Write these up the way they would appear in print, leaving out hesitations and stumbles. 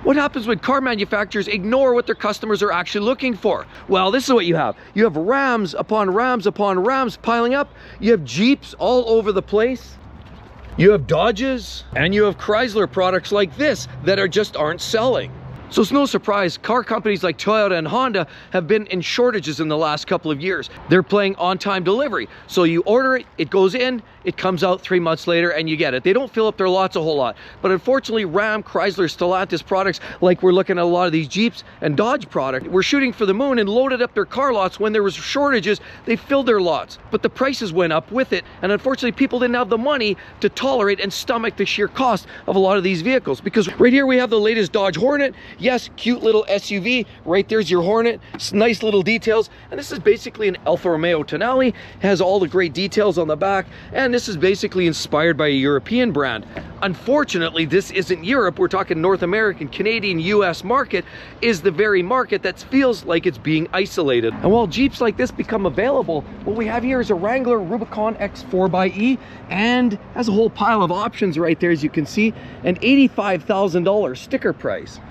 What happens when car manufacturers ignore what their customers are actually looking for? Well, this is what you have. You have Rams upon Rams upon Rams piling up. You have Jeeps all over the place. You have Dodges, and you have Chrysler products like this that aren't selling. So it's no surprise car companies like Toyota and Honda have been in shortages in the last couple of years. They're playing on-time delivery. So you order it, it goes in, it comes out 3 months later and you get it. They don't fill up their lots a whole lot. But unfortunately, Ram, Chrysler, Stellantis products, like we're looking at a lot of these Jeeps and Dodge product, were shooting for the moon and loaded up their car lots. When there was shortages, they filled their lots. But the prices went up with it. And unfortunately, people didn't have the money to tolerate and stomach the sheer cost of a lot of these vehicles. Because right here we have the latest Dodge Hornet. Yes, cute little SUV. Right there's your Hornet. It's nice little details. And this is basically an Alfa Romeo Tonale. It has all the great details on the back. And this is basically inspired by a European brand. Unfortunately, this isn't Europe. We're talking North American, Canadian, US market is the very market that feels like it's being isolated. And while Jeeps like this become available, what we have here is a Wrangler Rubicon X 4xe and has a whole pile of options right there, as you can see, an $85,000 sticker price.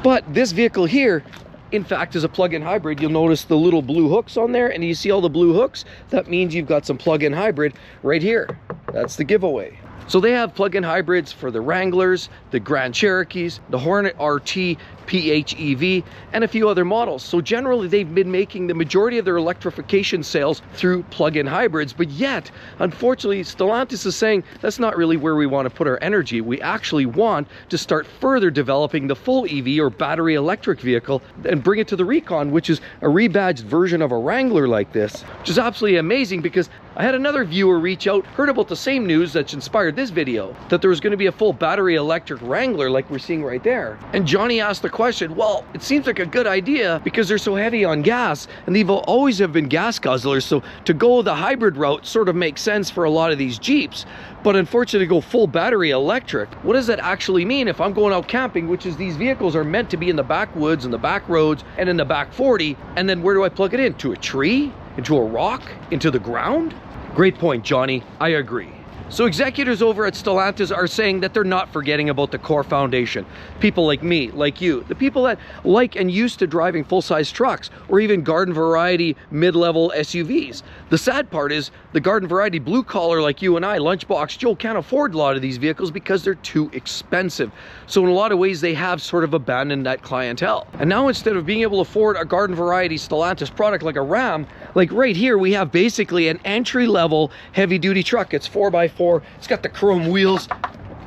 But this vehicle here, in fact, is a plug-in hybrid. You'll notice the little blue hooks on there, and you see all the blue hooks? That means you've got some plug-in hybrid right here. That's the giveaway. So they have plug-in hybrids for the Wranglers, the Grand Cherokees, the Hornet RT, PHEV, and a few other models. So generally, they've been making the majority of their electrification sales through plug-in hybrids, but yet, unfortunately, Stellantis is saying that's not really where we want to put our energy. We actually want to start further developing the full EV or battery electric vehicle and bring it to the Recon, which is a rebadged version of a Wrangler like this, which is absolutely amazing because I had another viewer reach out, heard about the same news that's inspired this video, that there was going to be a full battery electric Wrangler like we're seeing right there. And Johnny asked the question, well, it seems like a good idea because they're so heavy on gas and they've always have been gas guzzlers. So to go the hybrid route sort of makes sense for a lot of these Jeeps. But unfortunately, to go full battery electric, what does that actually mean if I'm going out camping, which is these vehicles are meant to be in the backwoods and the back roads and in the back 40, and then where do I plug it in? To a tree? Into a rock? Into the ground? Great point, Johnny. I agree. So executives over at Stellantis are saying that they're not forgetting about the core foundation. People like me, like you, the people that like and used to driving full-size trucks or even garden variety mid-level SUVs. The sad part is the garden variety blue collar like you and I, Lunchbox Joe, can't afford a lot of these vehicles because they're too expensive. So in a lot of ways, they have sort of abandoned that clientele. And now instead of being able to afford a garden variety Stellantis product like a Ram, like right here, we have basically an entry-level heavy-duty truck. It's 4x4. It's got the chrome wheels,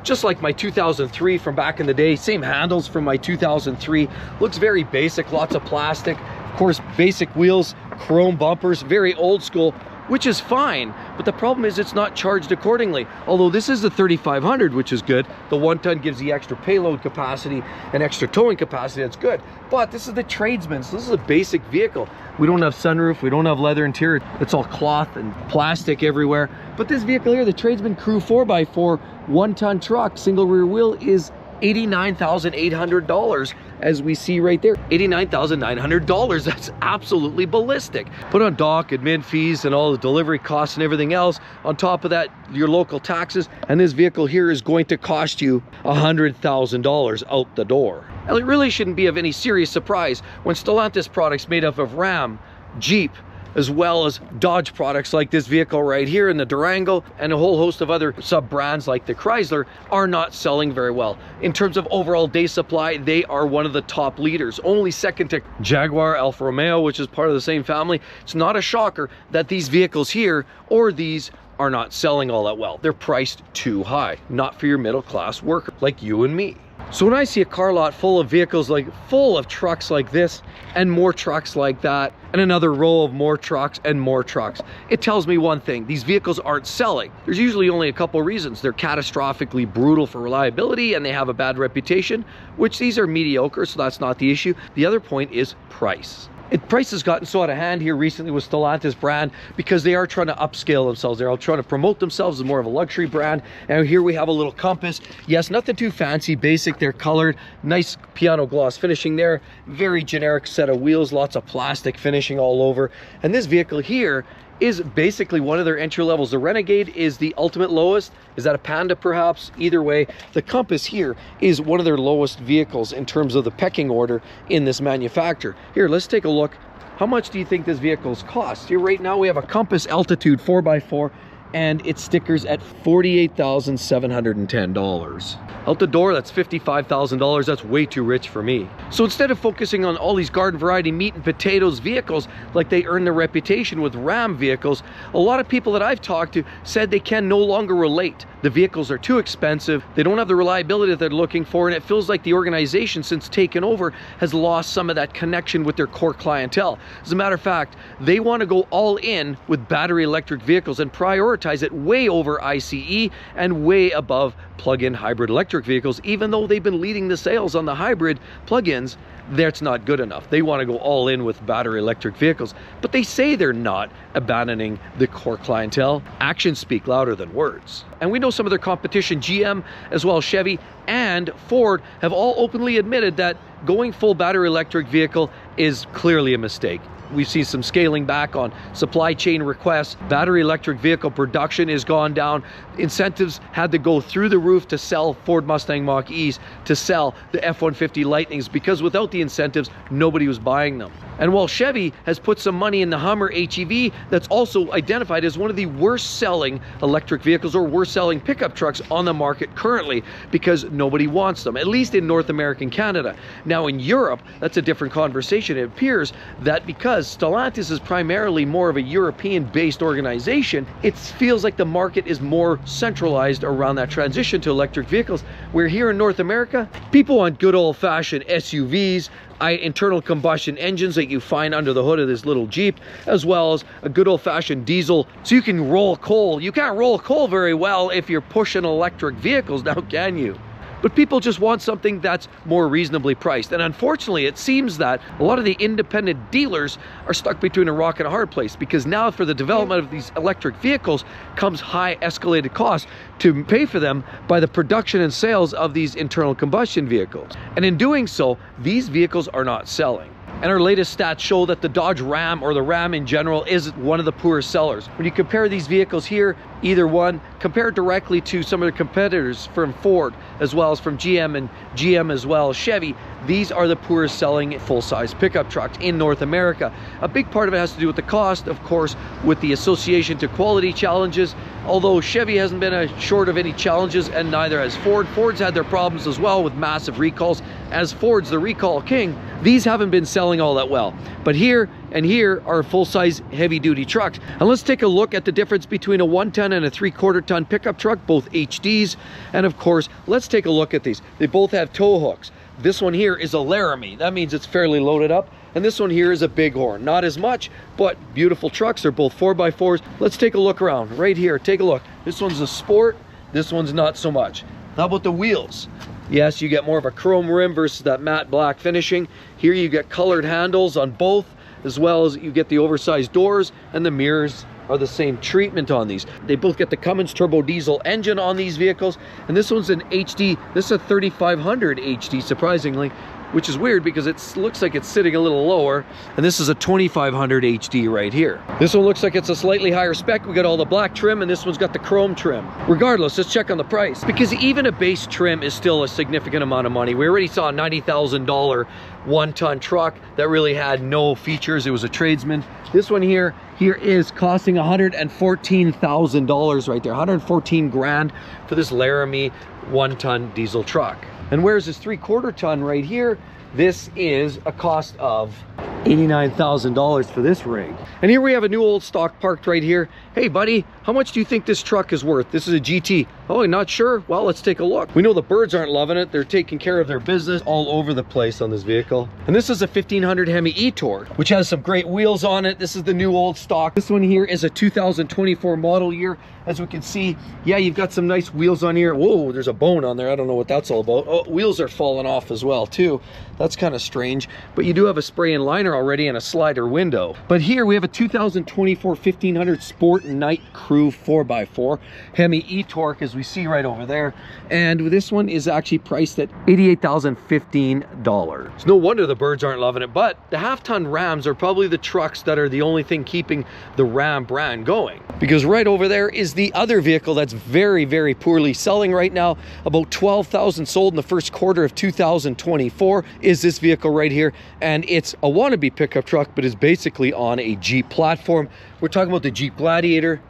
just like my 2003 from back in the day. Same handles from my 2003. Looks very basic, lots of plastic. Of course, basic wheels, chrome bumpers, very old school, which is fine. But the problem is it's not charged accordingly. Although this is the 3500, which is good. The 1 ton gives the extra payload capacity and extra towing capacity. That's good. But this is the Tradesman, so this is a basic vehicle. We don't have sunroof, we don't have leather interior. It's all cloth and plastic everywhere. But this vehicle here, the Tradesman Crew 4x4 1 ton truck, single rear wheel, is $89,800, as we see right there. $89,900. That's absolutely ballistic. Put on dock, admin fees, and all the delivery costs and everything else. On top of that, your local taxes, and this vehicle here is going to cost you $100,000 out the door. And it really shouldn't be of any serious surprise when Stellantis products made up of Ram, Jeep, as well as Dodge products like this vehicle right here in the Durango and a whole host of other sub-brands like the Chrysler are not selling very well. In terms of overall day supply, they are one of the top leaders, only second to Jaguar, Alfa Romeo, which is part of the same family. It's not a shocker that these vehicles here or these are not selling all that well. They're priced too high, not for your middle-class worker like you and me. So when I see a car lot full of vehicles, like full of trucks like this and more trucks like that and another row of more trucks and more trucks, it tells me one thing: these vehicles aren't selling. There's usually only a couple reasons. They're catastrophically brutal for reliability and they have a bad reputation, which these are mediocre, so that's not the issue. The other point is price. Price has gotten so out of hand here recently with Stellantis brand because they are trying to upscale themselves. They're all trying to promote themselves as more of a luxury brand. And here we have a little Compass. Yes, nothing too fancy, basic. They're colored, nice piano gloss finishing there. Very generic set of wheels, lots of plastic finishing all over. And this vehicle here is basically one of their entry levels. The Renegade is the ultimate lowest. Is that a Panda perhaps? Either way, the Compass here is one of their lowest vehicles in terms of the pecking order in this manufacturer. Here, let's take a look. How much do you think this vehicle's cost? Here right now we have a Compass Altitude 4x4 and it stickers at $48,710. Out the door, that's $55,000. That's way too rich for me. So instead of focusing on all these garden variety meat and potatoes vehicles like they earn their reputation with Ram vehicles, a lot of people that I've talked to said they can no longer relate. The vehicles are too expensive, they don't have the reliability that they're looking for, and it feels like the organization, since taken over, has lost some of that connection with their core clientele. As a matter of fact, they want to go all in with battery electric vehicles and prioritize it way over ICE and way above plug-in hybrid electric vehicles. Even though they've been leading the sales on the hybrid plug-ins, that's not good enough. They want to go all in with battery electric vehicles, but they say they're not abandoning the core clientele. Actions speak louder than words. And we know some of their competition, GM as well as Chevy and Ford, have all openly admitted that going full battery electric vehicle is clearly a mistake. We've seen some scaling back on supply chain requests. Battery electric vehicle production has gone down. Incentives had to go through the roof to sell Ford Mustang Mach-E's, to sell the F-150 Lightnings, because without the incentives, nobody was buying them. And while Chevy has put some money in the Hummer HEV, that's also identified as one of the worst selling electric vehicles or worst selling pickup trucks on the market currently, because nobody wants them, at least in North America and Canada. Now in Europe, that's a different conversation. It appears that because Stellantis is primarily more of a European-based organization, it feels like the market is more centralized around that transition to electric vehicles, where here in North America, people want good old-fashioned SUVs, internal combustion engines that you find under the hood of this little Jeep, as well as a good old-fashioned diesel, so you can roll coal. You can't roll coal very well if you're pushing electric vehicles now, can you? But people just want something that's more reasonably priced. And unfortunately, it seems that a lot of the independent dealers are stuck between a rock and a hard place, because now for the development of these electric vehicles comes high escalated costs to pay for them by the production and sales of these internal combustion vehicles. And in doing so, these vehicles are not selling. And our latest stats show that the Dodge Ram, or the Ram in general, is one of the poorest sellers. When you compare these vehicles here, either one, compared directly to some of the competitors from Ford, as well as from GM, and GM as well as Chevy, these are the poorest selling full-size pickup trucks in North America. A big part of it has to do with the cost, of course, with the association to quality challenges, although Chevy hasn't been short of any challenges, and neither has Ford. Ford's had their problems as well with massive recalls. As Ford's the recall king, these haven't been selling all that well. But here and here are full-size heavy-duty trucks. And let's take a look at the difference between a 1-ton and a 3/4 ton pickup truck, both HDs. And of course, let's take a look at these. They both have tow hooks. This one here is a Laramie. That means it's fairly loaded up. And this one here is a Bighorn. Not as much, but beautiful trucks. They're both 4x4s. Let's take a look around. Right here, take a look. This one's a Sport. This one's not so much. How about the wheels? Yes, you get more of a chrome rim versus that matte black finishing. Here you get colored handles on both, as well as you get the oversized doors, and the mirrors are the same treatment on these. They both get the Cummins turbo diesel engine on these vehicles, and this one's an HD. This is a 3500 HD, surprisingly, which is weird because it looks like it's sitting a little lower, and this is a 2500 HD right here. This one looks like it's a slightly higher spec. We got all the black trim, and this one's got the chrome trim. Regardless, let's check on the price, because even a base trim is still a significant amount of money. We already saw a $90,000 1-ton truck that really had no features. It was a Tradesman. This one here is costing $114,000 right there, 114 grand for this Laramie 1-ton diesel truck. And where's this 3/4 ton right here? This is a cost of $89,000 for this rig. And here we have a new old stock parked right here. Hey buddy, how much do you think this truck is worth? This is a GT. Oh, you're not sure? Well, let's take a look. We know the birds aren't loving it. They're taking care of their business all over the place on this vehicle. And this is a 1500 Hemi E-Torque, which has some great wheels on it. This is the new old stock. This one here is a 2024 model year. As we can see, yeah, you've got some nice wheels on here. Whoa, there's a bone on there. I don't know what that's all about. Oh, wheels are falling off as well too. That's kind of strange, but you do have a spray and liner already and a slider window. But here we have a 2024 1500 Sport Night Crew 4x4 Hemi E-Torque as as we see right over there. And this one is actually priced at $88,015. It's no wonder the birds aren't loving it, but the half-ton Rams are probably the trucks that are the only thing keeping the Ram brand going. Because right over there is the other vehicle that's very, very poorly selling right now. About 12,000 sold in the first quarter of 2024 is this vehicle right here. And it's a wannabe pickup truck, but is basically on a Jeep platform. We're talking about the Jeep Gladiator.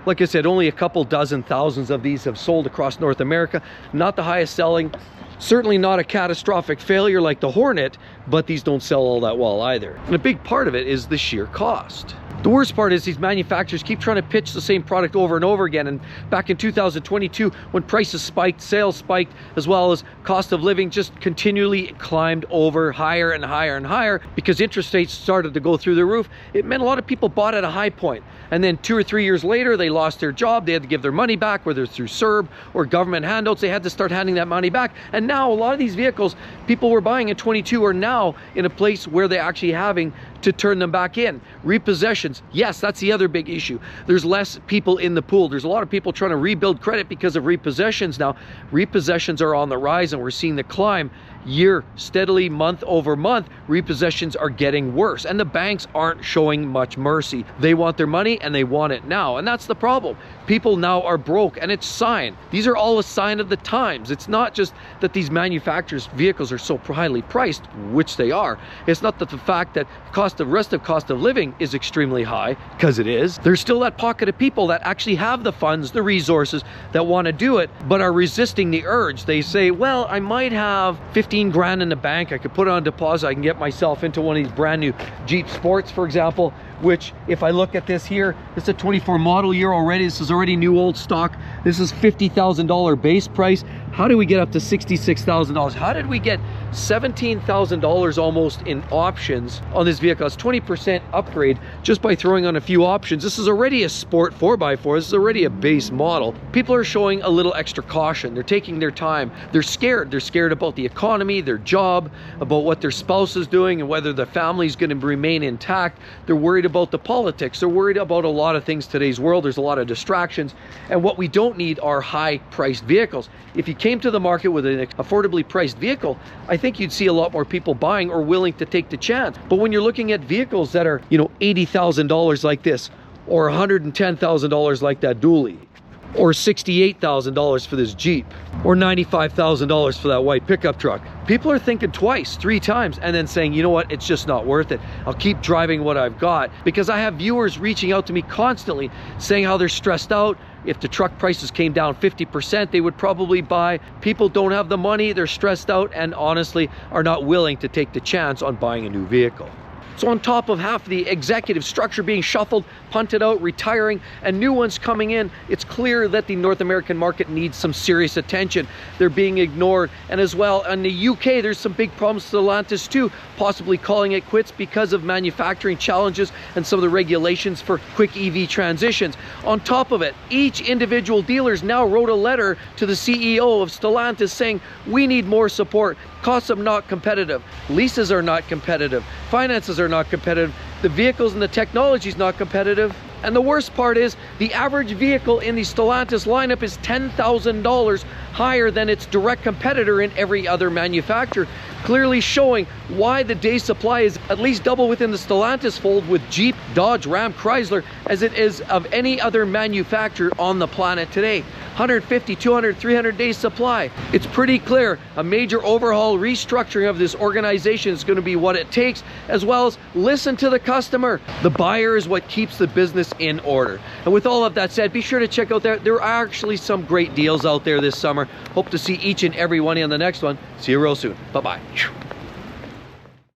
Like I said, only a couple dozen thousands of these have sold across North America. Not the highest selling, certainly not a catastrophic failure like the Hornet, but these don't sell all that well either. And a big part of it is the sheer cost. The worst part is these manufacturers keep trying to pitch the same product over and over again. And back in 2022, when prices spiked, sales spiked, as well as cost of living just continually climbed over higher and higher and higher because interest rates started to go through the roof. It meant a lot of people bought at a high point. And then 2 or 3 years later, they lost their job. They had to give their money back, whether it's through CERB or government handouts. They had to start handing that money back. And now a lot of these vehicles people were buying in 22 are now in a place where they're actually having to turn them back in. Repossessions, yes, that's the other big issue. There's less people in the pool. There's a lot of people trying to rebuild credit because of repossessions now. Repossessions are on the rise, and we're seeing the climb year steadily, month over month. Repossessions are getting worse, and the banks aren't showing much mercy. They want their money and they want it now, and that's the problem. People now are broke, and it's sign. These are all a sign of the times. It's not just that these manufacturers' vehicles are so highly priced, which they are. It's not that the fact that cost of living is extremely high, because it is. There's still that pocket of people that actually have the funds, the resources, that want to do it, but are resisting the urge. They say, well, I might have 15 grand in the bank. I could put it on deposit. I can get myself into one of these brand new Jeep Sports, for example, which if I look at this here, it's a 24 model year already. This is already new old stock. This is $50,000 base price. How did we get up to $66,000? How did we get $17,000 almost in options on this vehicle? It's 20% upgrade just by throwing on a few options. This is already a sport 4x4. This is already a base model. People are showing a little extra caution. They're taking their time. They're scared. They're scared about the economy, their job, about what their spouse is doing and whether the family's going to remain intact. They're worried about the politics. They're worried about a lot of things in today's world. There's a lot of distractions. And what we don't need are high-priced vehicles. If you came to the market with an affordably priced vehicle, I think you'd see a lot more people buying or willing to take the chance. But when you're looking at vehicles that are, you know, $80,000 like this, or $110,000 like that dually, or $68,000 for this Jeep, or $95,000 for that white pickup truck, people are thinking twice, 3 times, and then saying, you know what, it's just not worth it. I'll keep driving what I've got. Because I have viewers reaching out to me constantly saying how they're stressed out. If the truck prices came down 50%, they would probably buy. People don't have the money, they're stressed out, and honestly are not willing to take the chance on buying a new vehicle. So on top of half the executive structure being shuffled, punted out, retiring, and new ones coming in, it's clear that the North American market needs some serious attention. They're being ignored. And as well, in the UK, there's some big problems with Stellantis too, possibly calling it quits because of manufacturing challenges and some of the regulations for quick EV transitions. On top of it, each individual dealers now wrote a letter to the CEO of Stellantis saying, we need more support. Costs are not competitive. Leases are not competitive. Finances are not competitive. The vehicles and the technology is not competitive. And the worst part is the average vehicle in the Stellantis lineup is $10,000 higher than its direct competitor in every other manufacturer, clearly showing why the day supply is at least double within the Stellantis fold with Jeep, Dodge, Ram, Chrysler as it is of any other manufacturer on the planet today. 150, 200, 300 days supply. It's pretty clear a major overhaul, restructuring of this organization is going to be what it takes, as well as listen to the customer. The buyer is what keeps the business in order. And with all of that said, be sure to check out there are actually some great deals out there this summer. Hope to see each and every one in the next one. See you real soon. Bye-bye.